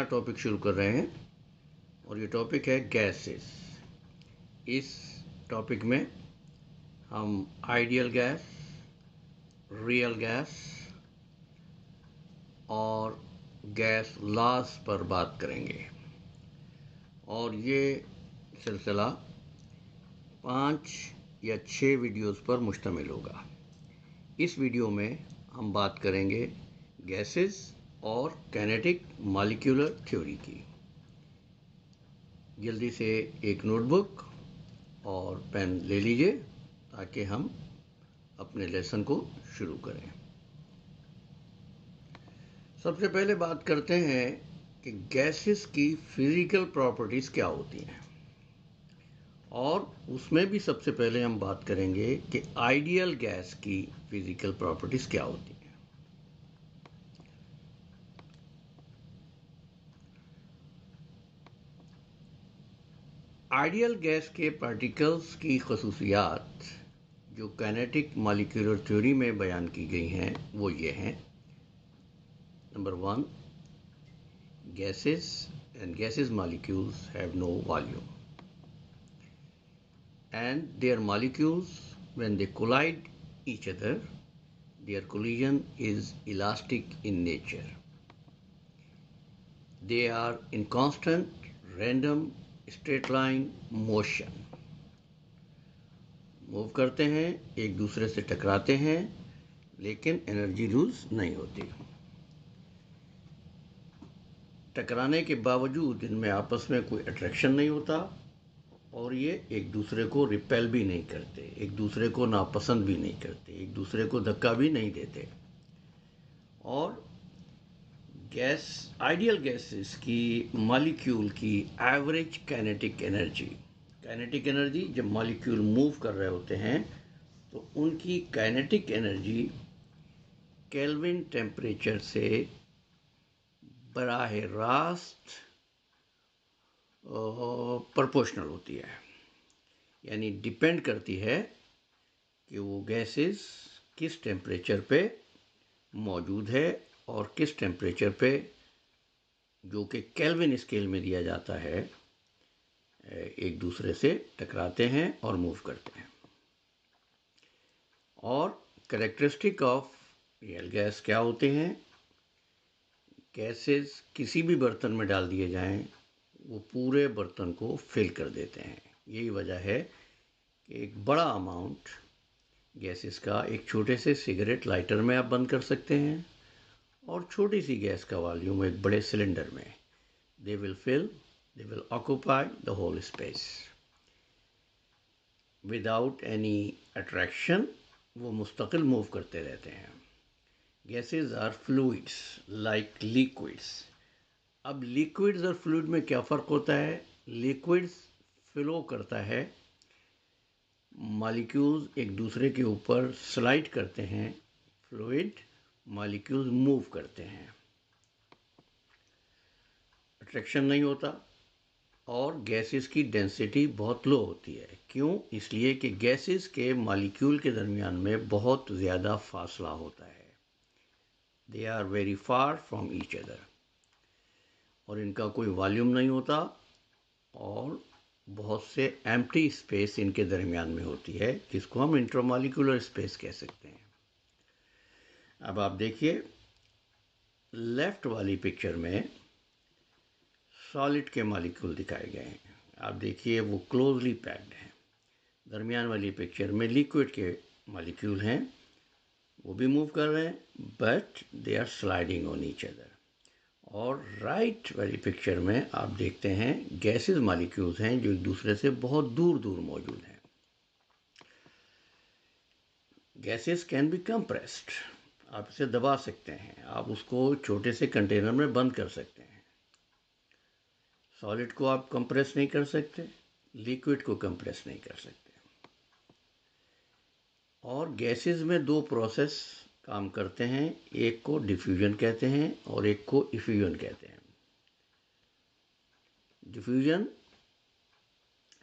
Topic शुरू कर रहे हैं और ये टॉपिक है गैसेस। इस टॉपिक में हम आइडियल गैस, रियल गैस और गैस लॉस पर बात करेंगे और ये सिलसिला 5 या 6 वीडियोस पर मुश्तमिल होगा। इस वीडियो में हम बात करेंगे गैसेस और काइनेटिक मॉलिक्यूलर थ्योरी की। जल्दी से एक नोटबुक और पेन ले लीजिए ताकि हम अपने लेसन को शुरू करें। सबसे पहले बात करते हैं कि गैसेस की फिजिकल प्रॉपर्टीज़ क्या होती हैं और उसमें भी सबसे पहले हम बात करेंगे कि आइडियल गैस की फिजिकल प्रॉपर्टीज़ क्या होती हैं। आइडियल गैस के पार्टिकल्स की खसूसियात जो काइनेटिक मॉलिक्यूलर थ्योरी में बयान की गई हैं वो ये हैं। Number 1, gases and gaseous molecules have no volume and their molecules, when they collide each other, their collision is elastic in nature. They are in constant random straight line motion. Move करते हैं, एक दूसरे से टकराते हैं, लेकिन energy lose नहीं होती। टकराने के बावजूद इनमें आपस में कोई अट्रैक्शन नहीं होता और ये एक दूसरे को रिपेल भी नहीं करते, एक दूसरे को नापसंद भी नहीं करते, एक दूसरे को धक्का भी नहीं देते। और गैस, आइडियल गैसेस की मॉलिक्यूल की एवरेज काइनेटिक एनर्जी जब मॉलिक्यूल मूव कर रहे होते हैं तो उनकी काइनेटिक एनर्जी केल्विन टेम्परेचर से बराह रास्त प्रोपोर्शनल होती है, यानी डिपेंड करती है कि वो गैसेस किस टेम्परेचर पे मौजूद है और किस टेम्परेचर पे, जो कि केल्विन स्केल में दिया जाता है, एक दूसरे से टकराते हैं और मूव करते हैं। और कैरेक्टरिस्टिक ऑफ रियल गैस क्या होते हैं? गैसेस किसी भी बर्तन में डाल दिए जाएं, वो पूरे बर्तन को फिल कर देते हैं। यही वजह है कि एक बड़ा अमाउंट गैसेस का एक छोटे से सिगरेट लाइटर में आप बंद कर सकते हैं और छोटी सी गैस का वॉल्यूम एक बड़े सिलेंडर में, they will occupy the whole space without any attraction. वो मुस्तकिल मूव करते रहते हैं। Gases are fluids like liquids. अब लिक्विड्स और फ्लूइड में क्या फ़र्क होता है? लिक्विड्स फ्लो करता है, मॉलिक्यूल्स एक दूसरे के ऊपर स्लाइड करते हैं, फ्लूइड मॉलिक्यूल्स मूव करते हैं, अट्रैक्शन नहीं होता। और गैसेस की डेंसिटी बहुत लो होती है। क्यों? इसलिए कि गैसेस के मॉलिक्यूल के दरमियान में बहुत ज़्यादा फासला होता है। They are very far from each other और इनका कोई वॉल्यूम नहीं होता और बहुत से एम्प्टी स्पेस इनके दरमियान में होती है, जिसको हम इंट्रामॉलिक्यूलर स्पेस कह सकते हैं। अब आप देखिए लेफ्ट वाली पिक्चर में सॉलिड के मॉलिक्यूल दिखाए गए हैं। आप देखिए वो क्लोजली पैक्ड हैं। दरमियान वाली पिक्चर में लिक्विड के मॉलिक्यूल हैं, वो भी मूव कर रहे हैं but they are sliding on each other. और राइट वाली पिक्चर में आप देखते हैं गैसेस मॉलिक्यूल्स हैं जो एक दूसरे से बहुत दूर दूर मौजूद हैं। गैसेस कैन बी कंप्रेस्ड, आप इसे दबा सकते हैं, आप उसको छोटे से कंटेनर में बंद कर सकते हैं। सॉलिड को आप कंप्रेस नहीं कर सकते, लिक्विड को कंप्रेस नहीं कर सकते। और गैसेस में 2 प्रोसेस काम करते हैं, एक को डिफ्यूजन कहते हैं और एक को इफ्यूजन कहते हैं। डिफ्यूजन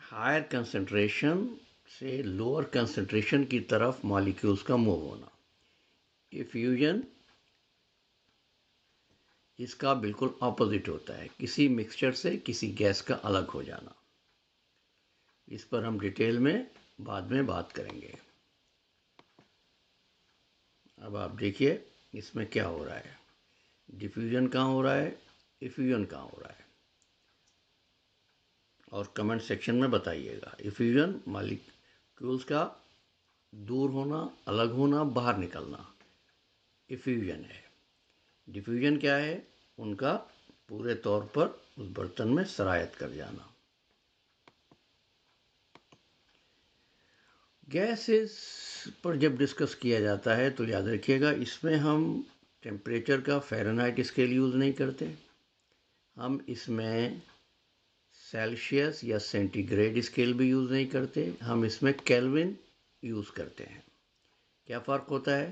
हायर कंसंट्रेशन से लोअर कंसंट्रेशन की तरफ मॉलिक्यूल्स का मूव होना। इफ्यूजन इसका बिल्कुल ऑपोजिट होता है, किसी मिक्सचर से किसी गैस का अलग हो जाना। इस पर हम डिटेल में बाद में बात करेंगे। अब आप देखिए इसमें क्या हो रहा है, डिफ्यूजन कहाँ हो रहा है, इफ्यूजन कहाँ हो रहा है, और कमेंट सेक्शन में बताइएगा। इफ्यूजन मॉलिक्यूल्स का दूर होना, अलग होना, बाहर निकलना, इफ्यूजन है। डिफ्यूजन क्या है, उनका पूरे तौर पर उस बर्तन में सरायत कर जाना। गैसेस पर जब डिस्कस किया जाता है तो याद रखिएगा इसमें हम टेम्परेचर का फ़ारेनहाइट स्केल यूज़ नहीं करते, हम इसमें सेल्सियस या सेंटीग्रेड स्केल भी यूज़ नहीं करते, हम इसमें केल्विन यूज़ करते हैं। क्या फ़र्क होता है,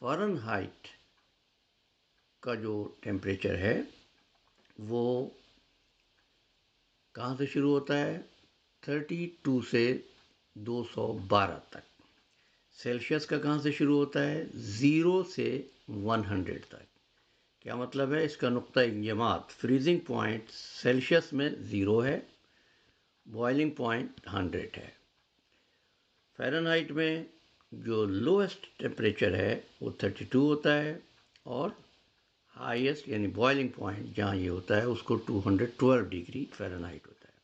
फ़ारेनहाइट का जो टेम्परेचर है वो कहाँ से शुरू होता है, 32 से 212 तक। सेल्सियस का कहाँ से शुरू होता है, 0 से 100 तक। क्या मतलब है, इसका नुक्ता इंजमात फ्रीजिंग पॉइंट सेल्सियस में 0 है, बॉइलिंग पॉइंट 100 है। फ़ारेनहाइट में जो लोएस्ट टेम्परेचर है वो 32 होता है, और हाईएस्ट यानी बॉइलिंग पॉइंट जहाँ ये होता है उसको 212 डिग्री फ़ारेनहाइट होता है।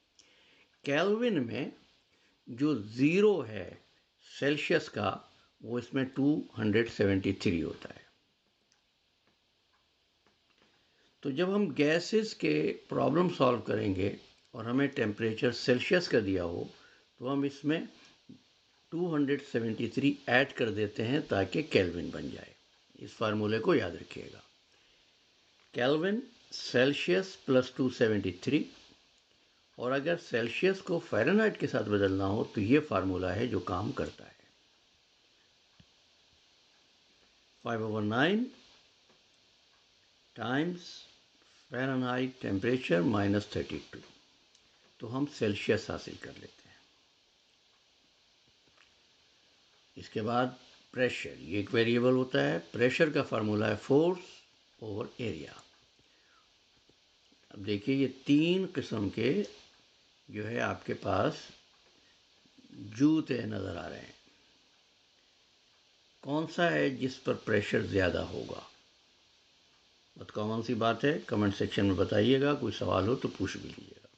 केल्विन में जो 0 है सेल्सियस का वो इसमें 273 होता है। तो जब हम गैसेस के प्रॉब्लम सॉल्व करेंगे और हमें टेम्परेचर सेल्सियस का दिया हो तो हम इसमें 273 ऐड कर देते हैं ताकि केल्विन बन जाए। इस फार्मूले को याद रखिएगा, केल्विन सेल्सियस प्लस 273, और अगर सेल्सियस को फ़ारेनहाइट के साथ बदलना हो तो ये फार्मूला है जो काम करता है, 5/9 टाइम्स फ़ारेनहाइट टेम्परेचर माइनस 32। तो हम सेल्सियस हासिल कर लेते हैं। इसके बाद प्रेशर, ये एक वेरिएबल होता है। प्रेशर का फार्मूला है फोर्स ओवर एरिया। अब देखिए ये 3 किस्म के जो है आपके पास जूते नज़र आ रहे हैं, कौन सा है जिस पर प्रेशर ज़्यादा होगा। बहुत कॉमन सी बात है, कमेंट सेक्शन में बताइएगा, कोई सवाल हो तो पूछ भी लीजिएगा।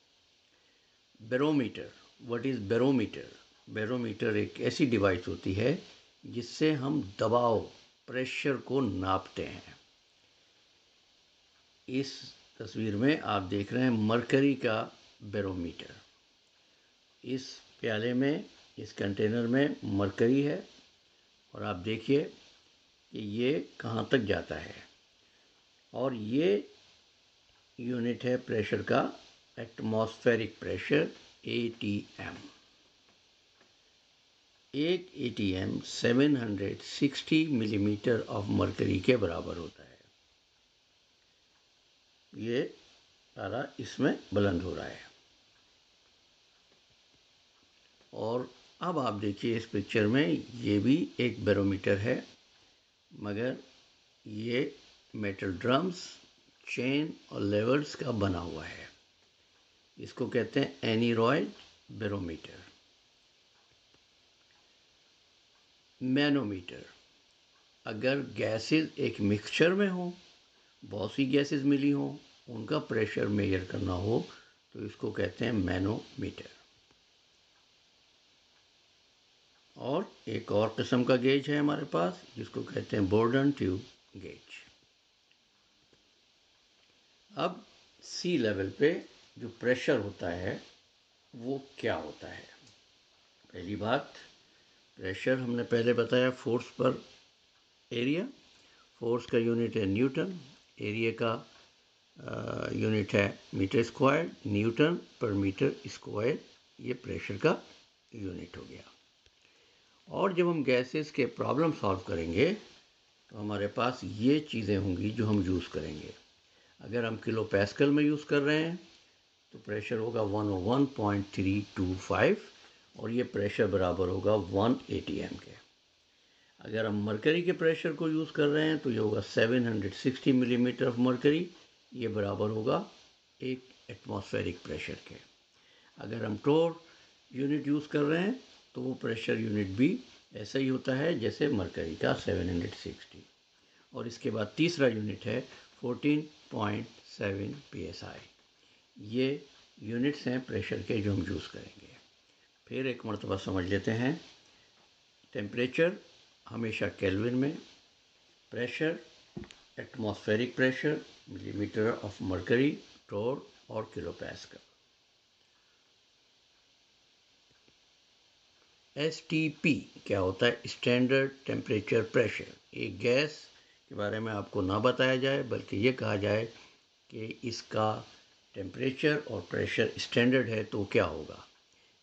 Barometer, what is barometer? Barometer एक ऐसी डिवाइस होती है जिससे हम दबाव, प्रेशर को नापते हैं। इस तस्वीर में आप देख रहे हैं मरकरी का बैरोमीटर। इस प्याले में, इस कंटेनर में मरकरी है, और आप देखिए कि ये कहाँ तक जाता है, और ये यूनिट है प्रेशर का, एटमॉस्फेरिक प्रेशर, ATM। एक ATM 760 मिलीमीटर ऑफ मरकरी के बराबर होता है। ये तारा इसमें बुलंद हो रहा है। और अब आप देखिए इस पिक्चर में ये भी एक बैरोमीटर है, मगर ये मेटल ड्रम्स, चेन और लेवर्स का बना हुआ है। इसको कहते हैं एनीरॉयड बैरोमीटर। मैनोमीटर, अगर गैसेस एक मिक्सचर में हो, बहुत सी गैसेस मिली हों, उनका प्रेशर मेजर करना हो तो इसको कहते हैं मैनोमीटर। और एक और किस्म का गेज है हमारे पास जिसको कहते हैं बोर्डन ट्यूब गेज। अब सी लेवल पे जो प्रेशर होता है वो क्या होता है। पहली बात, प्रेशर हमने पहले बताया फोर्स पर एरिया। फोर्स का यूनिट है न्यूटन, एरिया का यूनिट है मीटर स्क्वायर, न्यूटन पर मीटर स्क्वायर, ये प्रेशर का यूनिट हो गया। और जब हम गैसेस के प्रॉब्लम सॉल्व करेंगे तो हमारे पास ये चीज़ें होंगी जो हम यूज़ करेंगे। अगर हम किलो पैस्कल में यूज़ कर रहे हैं तो प्रेशर होगा 101.325, और ये प्रेशर बराबर होगा 1 ATM के। अगर हम मरकरी के प्रेशर को यूज़ कर रहे हैं तो ये होगा 760 मिलीमीटर ऑफ मरकरी ये बराबर होगा एक एटमॉस्फेरिक प्रेशर के। अगर हम टोर यूनिट यूज़ कर रहे हैं तो वो प्रेशर यूनिट भी ऐसा ही होता है जैसे मरकरी का 760। और इसके बाद तीसरा यूनिट है 14.7 psi। ये यूनिट्स हैं प्रेशर के जो हम यूज़ करेंगे। फिर एक मरतबा समझ लेते हैं। टेम्परेचर हमेशा केल्विन में, pressure atmospheric pressure millimetre of mercury, torr और किलोपास्कल। STP क्या होता है? Standard temperature pressure. एक गैस के बारे में आपको ना बताया जाए बल्कि ये कहा जाए कि इसका टेम्परेचर और प्रेशर स्टैंडर्ड है तो क्या होगा।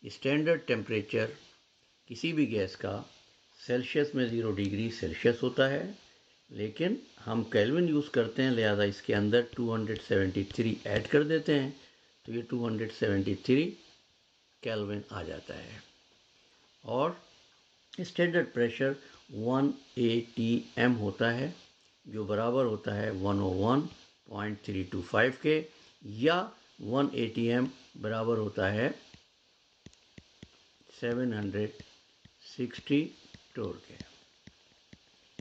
स्टैंडर्ड टेम्परेचर किसी भी गैस का सेल्सियस में 0 डिग्री सेल्सियस होता है, लेकिन हम केल्विन यूज़ करते हैं, लिहाजा इसके अंदर 273 ऐड कर देते हैं तो ये 273 केल्विन आ जाता है। और स्टैंडर्ड प्रेशर 1 atm होता है जो बराबर होता है 101.325 के, या 1 atm बराबर होता है 760 टोर के।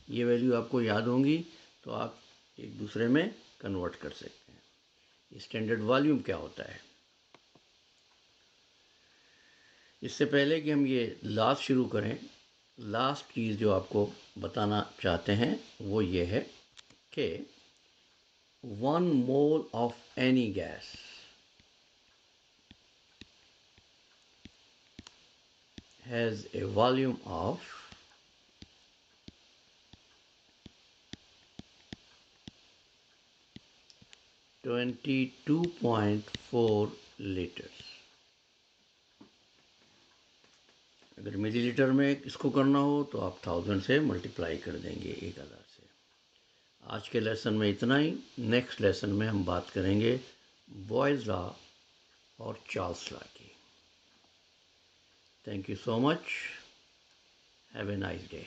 ये वैल्यू आपको याद होंगी तो आप एक दूसरे में कन्वर्ट कर सकते हैं। स्टैंडर्ड वॉल्यूम क्या होता है? इससे पहले कि हम ये लास्ट शुरू करें, लास्ट चीज़ जो आपको बताना चाहते हैं वो ये है कि 1 mole of any gas has a volume of 22.4 litres. अगर मिलीलीटर में इसको करना हो तो आप 1000 से मल्टीप्लाई कर देंगे 1000 से। आज के लेसन में इतना ही। नेक्स्ट लेसन में हम बात करेंगे बॉयल्स लॉ और चार्ल्स लॉ की। Thank you so much. Have a nice day.